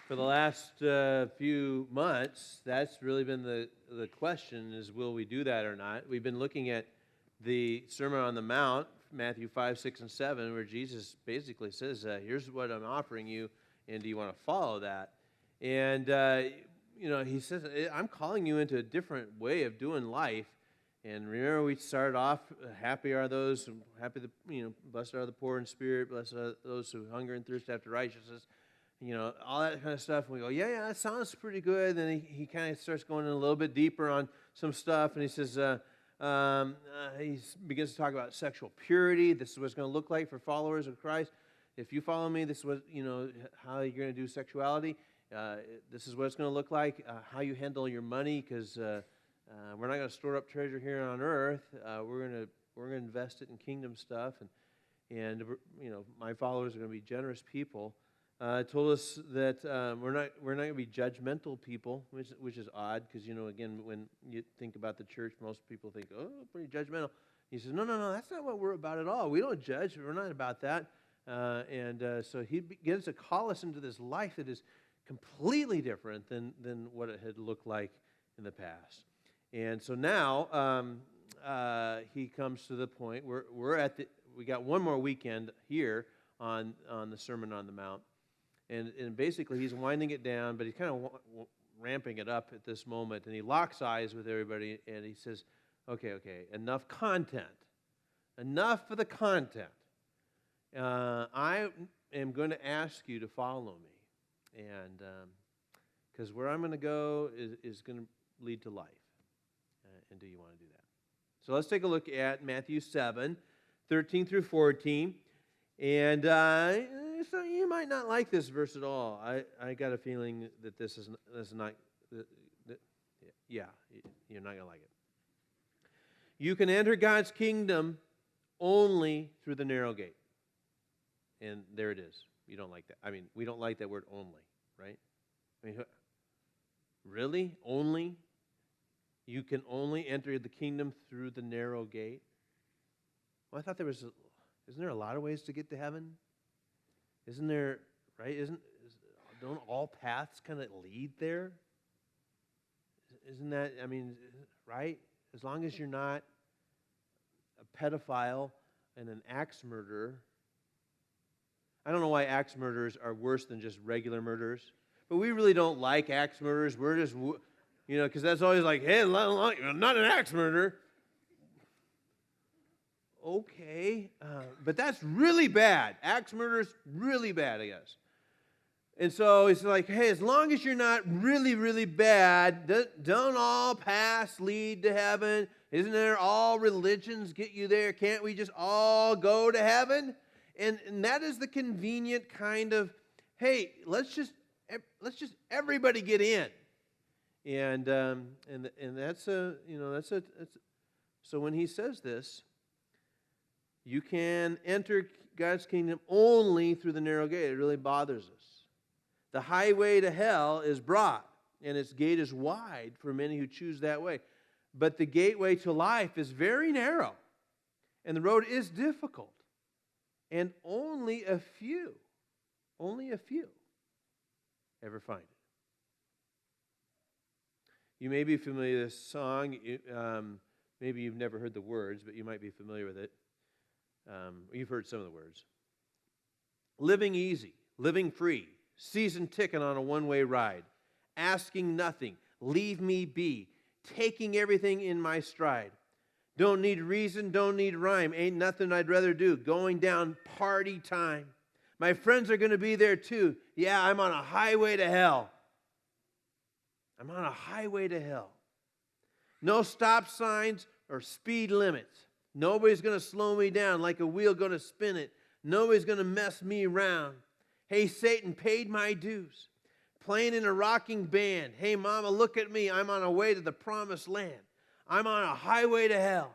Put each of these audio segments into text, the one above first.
For the last few months, that's really been the question is, will we do that or not? We've been looking at the Sermon on the Mount, Matthew 5, 6, and 7, where Jesus basically says, here's what I'm offering you, and do you want to follow that? And, he says, I'm calling you into a different way of doing life. And remember, we started off, happy are those, blessed are the poor in spirit, blessed are those who hunger and thirst after righteousness. All that kind of stuff. And we go, yeah, that sounds pretty good. Then he kind of starts going in a little bit deeper on some stuff. And he says, he begins to talk about sexual purity. This is what it's going to look like for followers of Christ. If you follow me, this is what, how you're going to do sexuality. This is what it's going to look like, how you handle your money, because we're not going to store up treasure here on earth. We're going to invest it in kingdom stuff. And my followers are going to be generous people. Told us that we're not going to be judgmental people, which is odd because again, when you think about the church, most people think, oh, pretty judgmental. He says, no, that's not what we're about at all. We don't judge. We're not about that. So he begins to call us into this life that is completely different than what it had looked like in the past. And so now he comes to the point where we got one more weekend here on the Sermon on the Mount. And basically, he's winding it down, but he's kind of ramping it up at this moment. And he locks eyes with everybody, and he says, okay, enough content. Enough for the content. I am going to ask you to follow me. And because where I'm going to go is going to lead to life. And do you want to do that? So let's take a look at Matthew 7, 13 through 14. And so you might not like this verse at all. I got a feeling that this is not, you're not going to like it. You can enter God's kingdom only through the narrow gate. And there it is. You don't like that. I mean, we don't like that word only, right? I mean, really? Only? You can only enter the kingdom through the narrow gate? Well, I thought isn't there a lot of ways to get to heaven? Isn't there, right? Don't all paths kind of lead there? Isn't that, right? As long as you're not a pedophile and an axe murderer. I don't know why axe murderers are worse than just regular murderers, but we really don't like axe murderers. We're just, because that's always like, hey, I'm not an axe murderer. Okay, but that's really bad. Axe murder is really bad, I guess. And so it's like, hey, as long as you're not really, really bad, don't all paths lead to heaven? Isn't there all religions get you there? Can't we just all go to heaven? And that is the convenient kind of, hey, let's just everybody get in. And that's so when he says this, you can enter God's kingdom only through the narrow gate. It really bothers us. The highway to hell is broad, and its gate is wide for many who choose that way. But the gateway to life is very narrow, and the road is difficult, and only a few ever find it. You may be familiar with this song. Maybe you've never heard the words, but you might be familiar with it. You've heard some of the words. Living easy, living free, season ticking on a one-way ride, asking nothing, leave me be, taking everything in my stride. Don't need reason, don't need rhyme, ain't nothing I'd rather do, going down party time. My friends are going to be there too. Yeah, I'm on a highway to hell. I'm on a highway to hell. No stop signs or speed limits. Nobody's going to slow me down like a wheel going to spin it. Nobody's going to mess me around. Hey, Satan paid my dues. Playing in a rocking band. Hey, Mama, look at me. I'm on a way to the promised land. I'm on a highway to hell.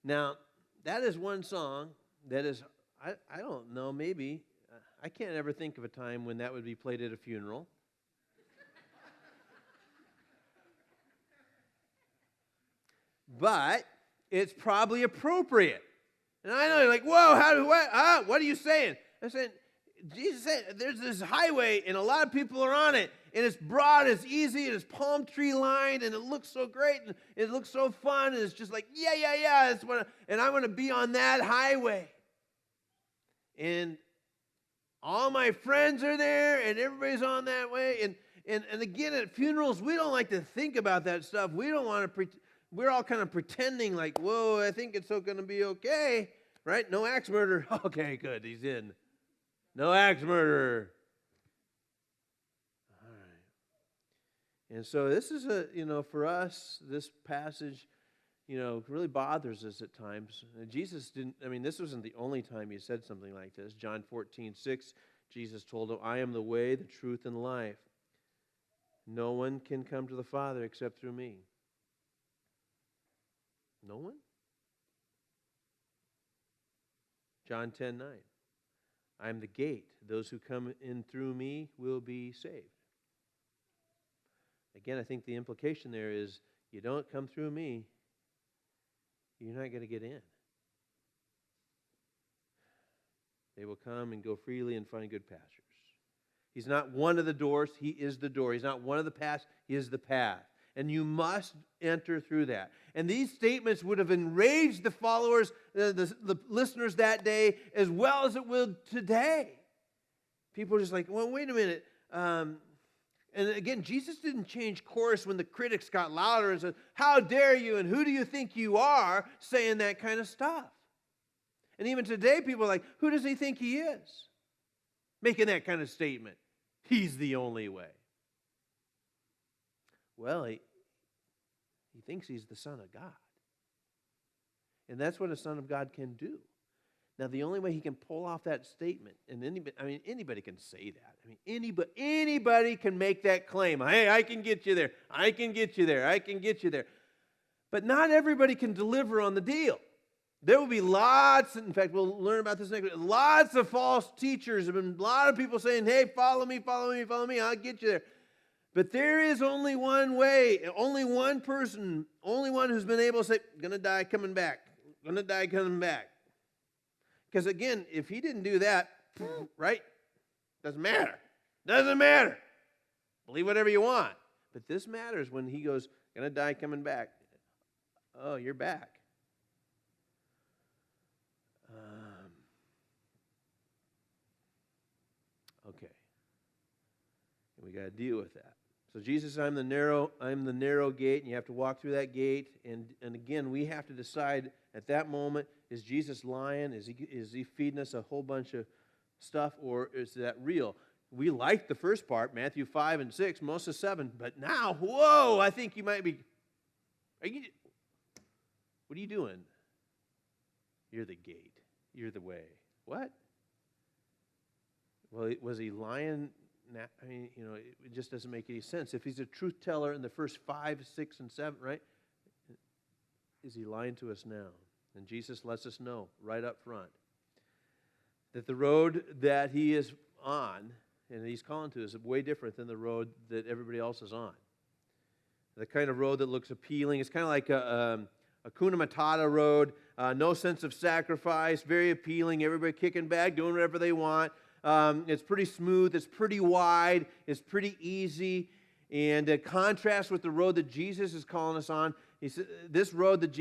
Now, that is one song that is, I don't know, maybe, I can't ever think of a time when that would be played at a funeral. But it's probably appropriate. And I know you're like, whoa, what are you saying? I'm saying Jesus said there's this highway and a lot of people are on it. And it's broad, it's easy, and it's palm tree lined, and it looks so great, and it looks so fun, and it's just like, yeah, and I want to be on that highway. And all my friends are there, and everybody's on that way. And again, at funerals, we don't like to think about that stuff. We don't want to, we're all kind of pretending like, whoa, I think it's going to be okay, right? No axe murder. Okay, good, he's in. No axe murder. All right. And so this is for us, this passage, really bothers us at times. Jesus didn't, this wasn't the only time he said something like this. John 14:6, Jesus told him, I am the way, the truth, and life. No one can come to the Father except through me. No one? John 10:9. I am the gate. Those who come in through me will be saved. Again, I think the implication there is you don't come through me, you're not going to get in. They will come and go freely and find good pastures. He's not one of the doors, he is the door. He's not one of the paths, he is the path. And you must enter through that. And these statements would have enraged the followers, the listeners that day, as well as it will today. People are just like, well, wait a minute. And again, Jesus didn't change course when the critics got louder and said, how dare you and who do you think you are saying that kind of stuff? And even today, people are like, who does he think he is? Making that kind of statement. He's the only way. Well, he thinks he's the Son of God. And that's what a Son of God can do. Now, the only way he can pull off that statement, and anybody can say that. Anybody can make that claim. Hey, I can get you there. I can get you there. I can get you there. But not everybody can deliver on the deal. There will be lots, in fact, we'll learn about this next week, lots of false teachers. There have been a lot of people saying, hey, follow me, follow me, follow me. I'll get you there. But there is only one way, only one person, only one who's been able to say, gonna die, coming back. Gonna die, coming back. Because again, if he didn't do that, right? Doesn't matter. Doesn't matter. Believe whatever you want. But this matters when he goes, gonna die, coming back. Oh, you're back. Okay. And we got to deal with that. So Jesus said, I'm the narrow gate, and you have to walk through that gate. And again, we have to decide at that moment, is Jesus lying? Is he feeding us a whole bunch of stuff, or is that real? We like the first part, Matthew 5 and 6, most of 7, but now, whoa, I think you might be, what are you doing? You're the gate. You're the way. What? Well, was he lying? It just doesn't make any sense. If he's a truth teller in the first 5, 6, and 7, right? Is he lying to us now? And Jesus lets us know right up front that the road that he is on, and he's calling to, is way different than the road that everybody else is on. The kind of road that looks appealing. It's kind of like a Hakuna Matata road, no sense of sacrifice, very appealing, everybody kicking back, doing whatever they want. It's pretty smooth, it's pretty wide, it's pretty easy. And a contrast with the road that Jesus is calling us on, he said, this road that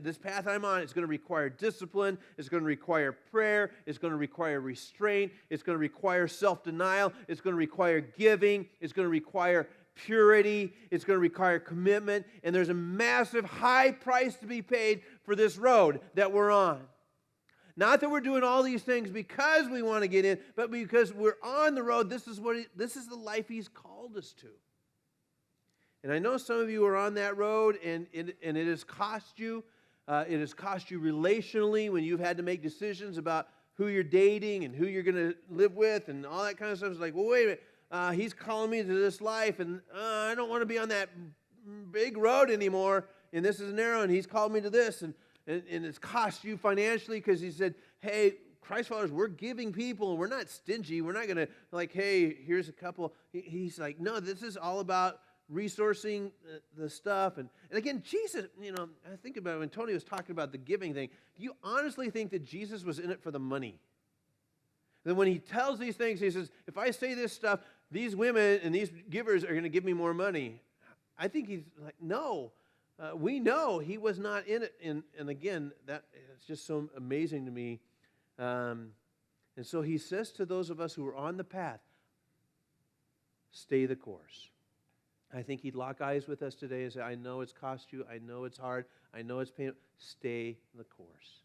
this path I'm on, it's going to require discipline, it's going to require prayer, it's going to require restraint, it's going to require self-denial, it's going to require giving, it's going to require purity, it's going to require commitment, and there's a massive high price to be paid for this road that we're on. Not that we're doing all these things because we want to get in, but because we're on the road. This is the life he's called us to. And I know some of you are on that road, and it has cost you. It has cost you relationally when you've had to make decisions about who you're dating and who you're going to live with and all that kind of stuff. It's like, well, wait a minute. He's calling me to this life, and I don't want to be on that big road anymore, and this is narrow, and he's called me to this, and it's cost you financially because he said, hey, Christ followers, we're giving people, and we're not stingy. We're not going to like, hey, here's a couple. He's like, no, this is all about resourcing the stuff. And again, Jesus, I think about it when Tony was talking about the giving thing. Do you honestly think that Jesus was in it for the money? Then when he tells these things, he says, if I say this stuff, these women and these givers are going to give me more money. I think he's like, no. We know he was not in it. And again, it's just so amazing to me. And so he says to those of us who are on the path, stay the course. I think he'd lock eyes with us today and say, I know it's cost you. I know it's hard. I know it's painful. Stay the course.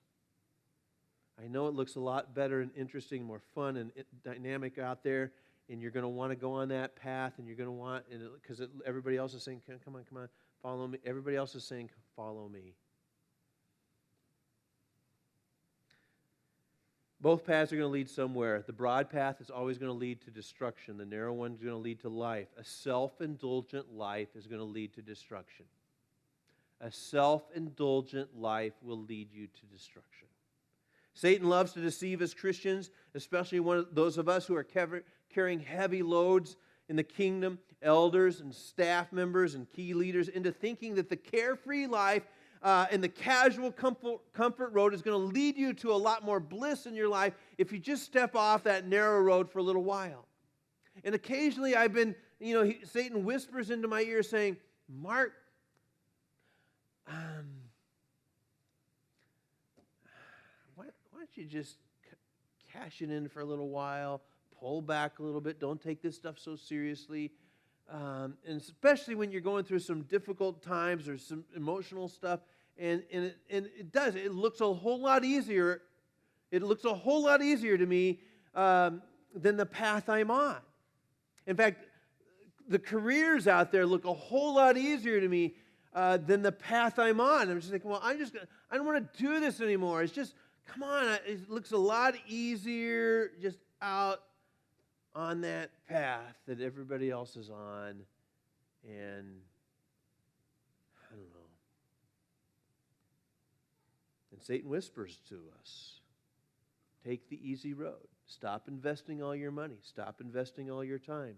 I know it looks a lot better and interesting, more fun and dynamic out there, and you're going to want to go on that path, and you're going to want, because everybody else is saying, come on, follow me. Everybody else is saying, follow me. Both paths are going to lead somewhere. The broad path is always going to lead to destruction. The narrow one is going to lead to life. A self-indulgent life is going to lead to destruction. A self-indulgent life will lead you to destruction. Satan loves to deceive us Christians, especially those of us who are carrying heavy loads in the kingdom, elders and staff members and key leaders, into thinking that the carefree life and the casual comfort road is going to lead you to a lot more bliss in your life if you just step off that narrow road for a little while. And occasionally I've been, Satan whispers into my ear saying, Mark, why don't you just cash it in for a little while, pull back a little bit, don't take this stuff so seriously. And especially when you're going through some difficult times or some emotional stuff, and it looks a whole lot easier. It looks a whole lot easier to me than the path I'm on. In fact, the careers out there look a whole lot easier to me than the path I'm on. I'm just thinking, well, I don't want to do this anymore. It's just, come on, it looks a lot easier just out on that path that everybody else is on, and I don't know. And Satan whispers to us, take the easy road. Stop investing all your money. Stop investing all your time.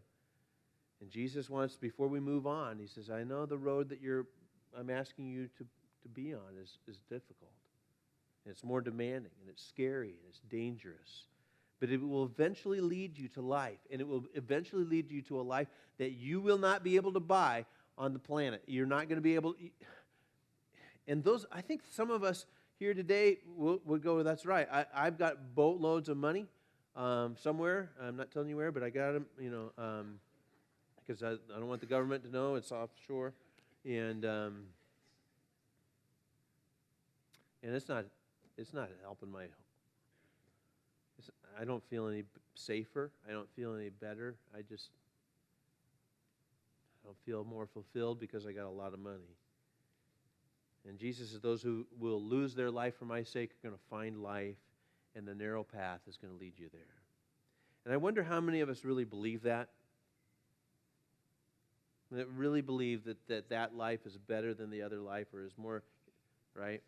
And Jesus wants, before we move on, he says, I know the road that I'm asking you to be on is difficult. And it's more demanding, and it's scary, and it's dangerous. But it will eventually lead you to life, and it will eventually lead you to a life that you will not be able to buy on the planet. You're not going to be able to. And I think some of us here today would go, that's right. I've got boatloads of money somewhere. I'm not telling you where, but I got them, because I don't want the government to know it's offshore. And it's not helping I don't feel any safer. I don't feel any better. I don't feel more fulfilled because I got a lot of money. And Jesus says those who will lose their life for my sake are going to find life, and the narrow path is going to lead you there. And I wonder how many of us really believe that. That really believe that life is better than the other life, or is more, right?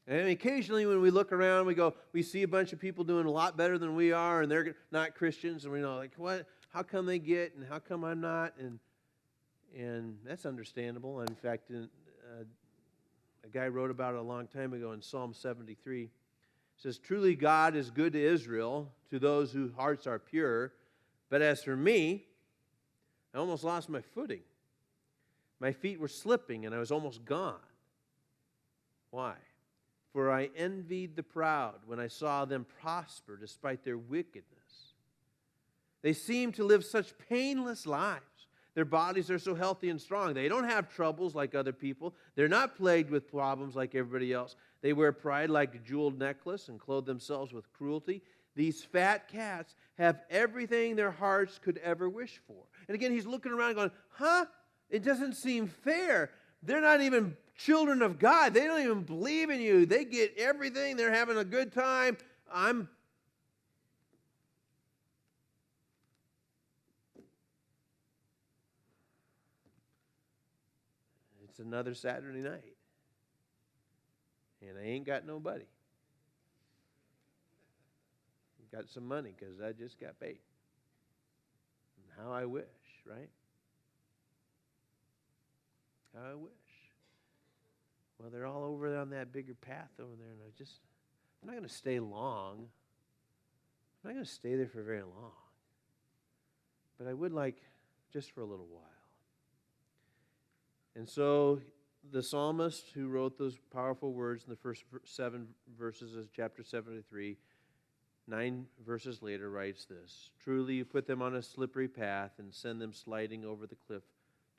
And occasionally when we look around, we see a bunch of people doing a lot better than we are, and they're not Christians, and we know, like, what? How come they get, and how come I'm not? And that's understandable. In fact, a guy wrote about it a long time ago in Psalm 73. It says, truly God is good to Israel, to those whose hearts are pure. But as for me, I almost lost my footing. My feet were slipping, and I was almost gone. Why? For I envied the proud when I saw them prosper despite their wickedness. They seem to live such painless lives. Their bodies are so healthy and strong. They don't have troubles like other people. They're not plagued with problems like everybody else. They wear pride like a jeweled necklace and clothe themselves with cruelty. These fat cats have everything their hearts could ever wish for. And again, he's looking around going, it doesn't seem fair. They're not even children of God. They don't even believe in you. They get everything. They're having a good time. It's another Saturday night, and I ain't got nobody. Got some money because I just got paid. And how I wish, right? How I wish. Well, they're all over on that bigger path over there, and I'm not going to stay long. I'm not going to stay there for very long. But I would like just for a little while. And so the psalmist who wrote those powerful words in the first 7 verses of chapter 73, 9 verses later, writes this: "Truly you put them on a slippery path and send them sliding over the cliff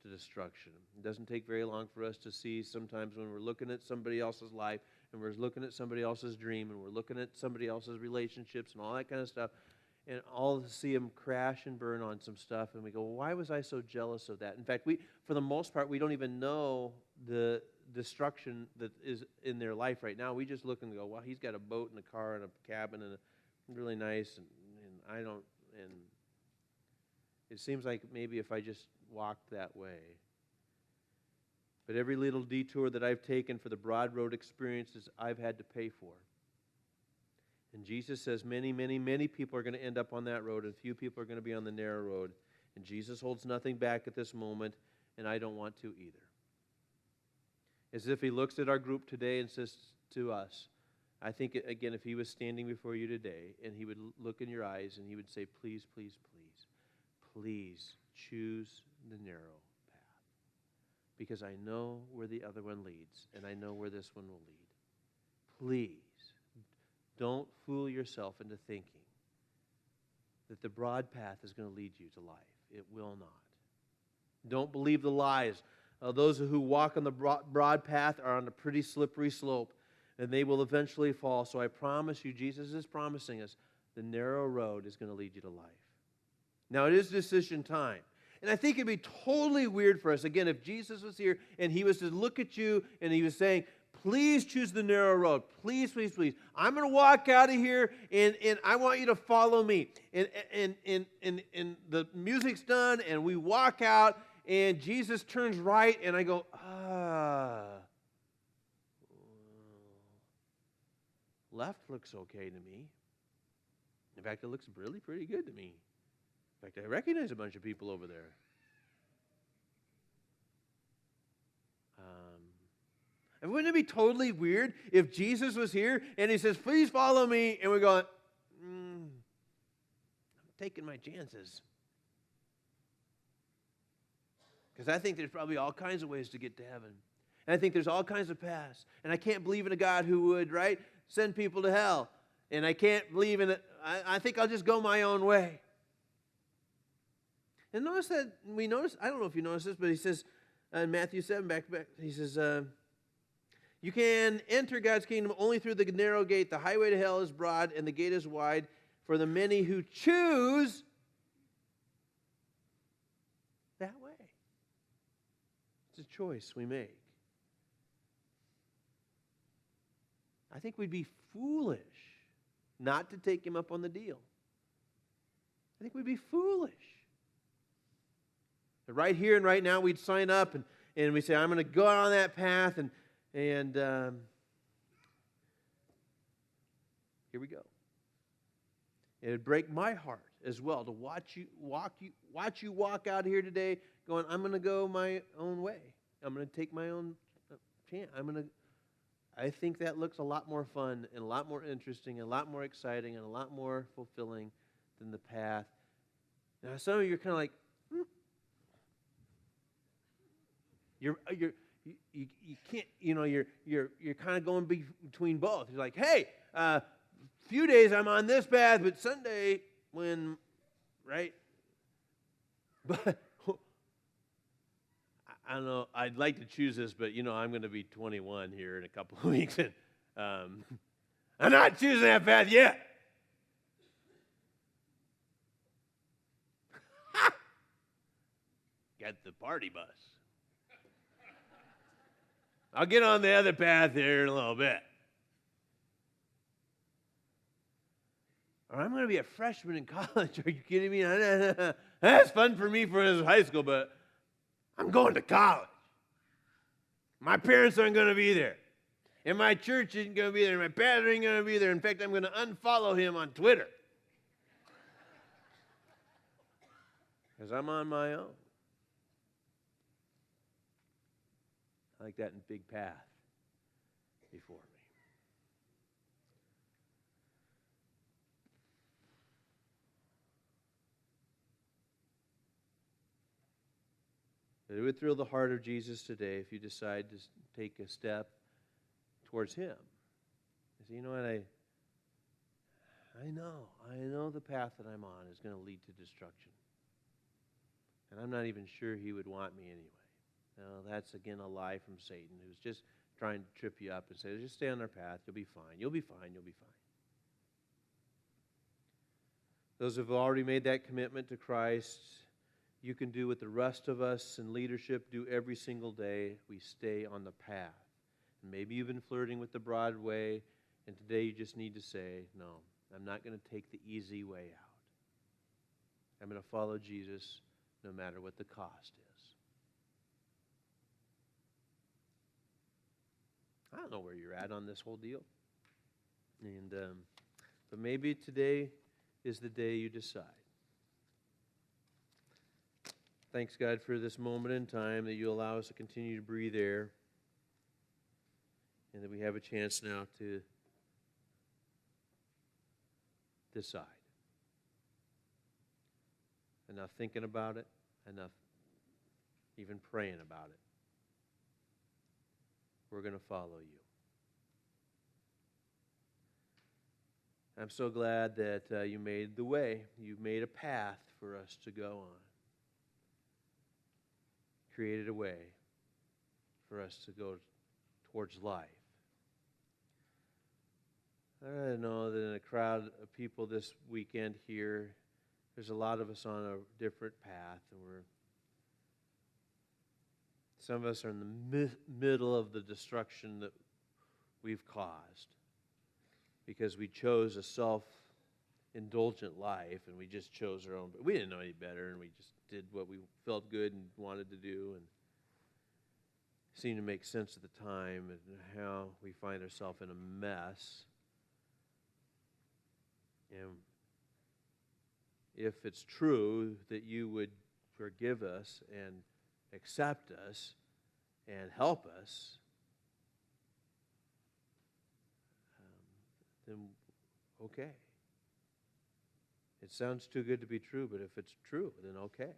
to destruction." It doesn't take very long for us to see sometimes when we're looking at somebody else's life and we're looking at somebody else's dream and we're looking at somebody else's relationships and all that kind of stuff, and all to see them crash and burn on some stuff, and we go, well, why was I so jealous of that? In fact, for the most part, we don't even know the destruction that is in their life right now. We just look and go, well, he's got a boat and a car and a cabin and really nice, and I don't, and it seems like maybe if I just walked that way. But every little detour that I've taken for the broad road experiences, I've had to pay for. And Jesus says many, many, many people are going to end up on that road, and few people are going to be on the narrow road. And Jesus holds nothing back at this moment, and I don't want to either. As if he looks at our group today and says to us, I think, again, if he was standing before you today, and he would look in your eyes, and he would say, please, please, please, please choose the narrow path. Because I know where the other one leads, and I know where this one will lead. Please. Don't fool yourself into thinking that the broad path is going to lead you to life. It will not. Don't believe the lies. Those who walk on the broad path are on a pretty slippery slope, and they will eventually fall. So I promise you, Jesus is promising us, the narrow road is going to lead you to life. Now, it is decision time. And I think it'd be totally weird for us, again, if Jesus was here and he was to look at you and he was saying, please choose the narrow road. Please, please, please. I'm going to walk out of here, and I want you to follow me. And the music's done, and we walk out, and Jesus turns right, and I go, left looks okay to me. In fact, it looks really pretty good to me. In fact, I recognize a bunch of people over there. And wouldn't it be totally weird if Jesus was here and he says, please follow me, and we're going, I'm taking my chances. Because I think there's probably all kinds of ways to get to heaven. And I think there's all kinds of paths. And I can't believe in a God who would, right, send people to hell. And I can't believe in it. I think I'll just go my own way. And notice that, I don't know if you notice this, but he says in Matthew 7, back, he says, you can enter God's kingdom only through the narrow gate. The highway to hell is broad, and the gate is wide for the many who choose that way. It's a choice we make. I think we'd be foolish not to take him up on the deal. I think we'd be foolish. Right here and right now, we'd sign up and we say, I'm going to go out on that path, and here we go. It would break my heart as well to watch you walk out here today going, I'm going to go my own way. I'm going to take my own chance. I think that looks a lot more fun and a lot more interesting and a lot more exciting and a lot more fulfilling than the path. Now, some of you are kind of like, You can't, you're kind of going between both. You're like, hey, few days I'm on this path, but Sunday right? But I don't know, I'd like to choose this, but I'm going to be 21 here in a couple of weeks, and I'm not choosing that path yet. Got the party bus. I'll get on the other path here in a little bit. Or I'm going to be a freshman in college. Are you kidding me? That's fun for me for high school, but I'm going to college. My parents aren't going to be there. And my church isn't going to be there. And my pastor ain't going to be there. In fact, I'm going to unfollow him on Twitter. Because I'm on my own. I like that big path before me. It would thrill the heart of Jesus today if you decide to take a step towards Him. You say, you know what, I know the path that I'm on is going to lead to destruction. And I'm not even sure He would want me anyway. Now, that's again a lie from Satan, who's just trying to trip you up and say, just stay on our path, you'll be fine, you'll be fine, you'll be fine. Those who have already made that commitment to Christ, you can do what the rest of us in leadership do every single day. We stay on the path. And maybe you've been flirting with the broad way, and today you just need to say, no, I'm not going to take the easy way out. I'm going to follow Jesus no matter what the cost is. I don't know where you're at on this whole deal. And but maybe today is the day you decide. Thanks, God, for this moment in time that you allow us to continue to breathe air and that we have a chance now to decide. Enough thinking about it, enough even praying about it. We're going to follow you. I'm so glad that you made the way. You made a path for us to go on. Created a way for us to go towards life. I know that in a crowd of people this weekend here, there's a lot of us on a different path, and some of us are in the middle of the destruction that we've caused because we chose a self-indulgent life, and we just chose our own. But we didn't know any better, and we just did what we felt good and wanted to do, and seemed to make sense at the time, and how we find ourselves in a mess. And if it's true that you would forgive us and accept us and help us, then okay. It sounds too good to be true, but if it's true, then okay.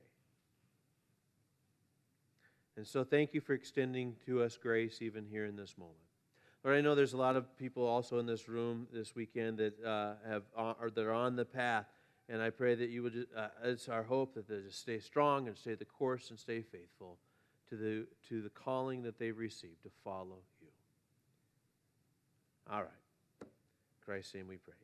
And so thank you for extending to us grace even here in this moment. Lord, I know there's a lot of people also in this room this weekend that that are on the path, and I pray that you would. It's our hope that they just stay strong and stay the course and stay faithful to the calling that they've received to follow you. All right. In Christ's name we pray.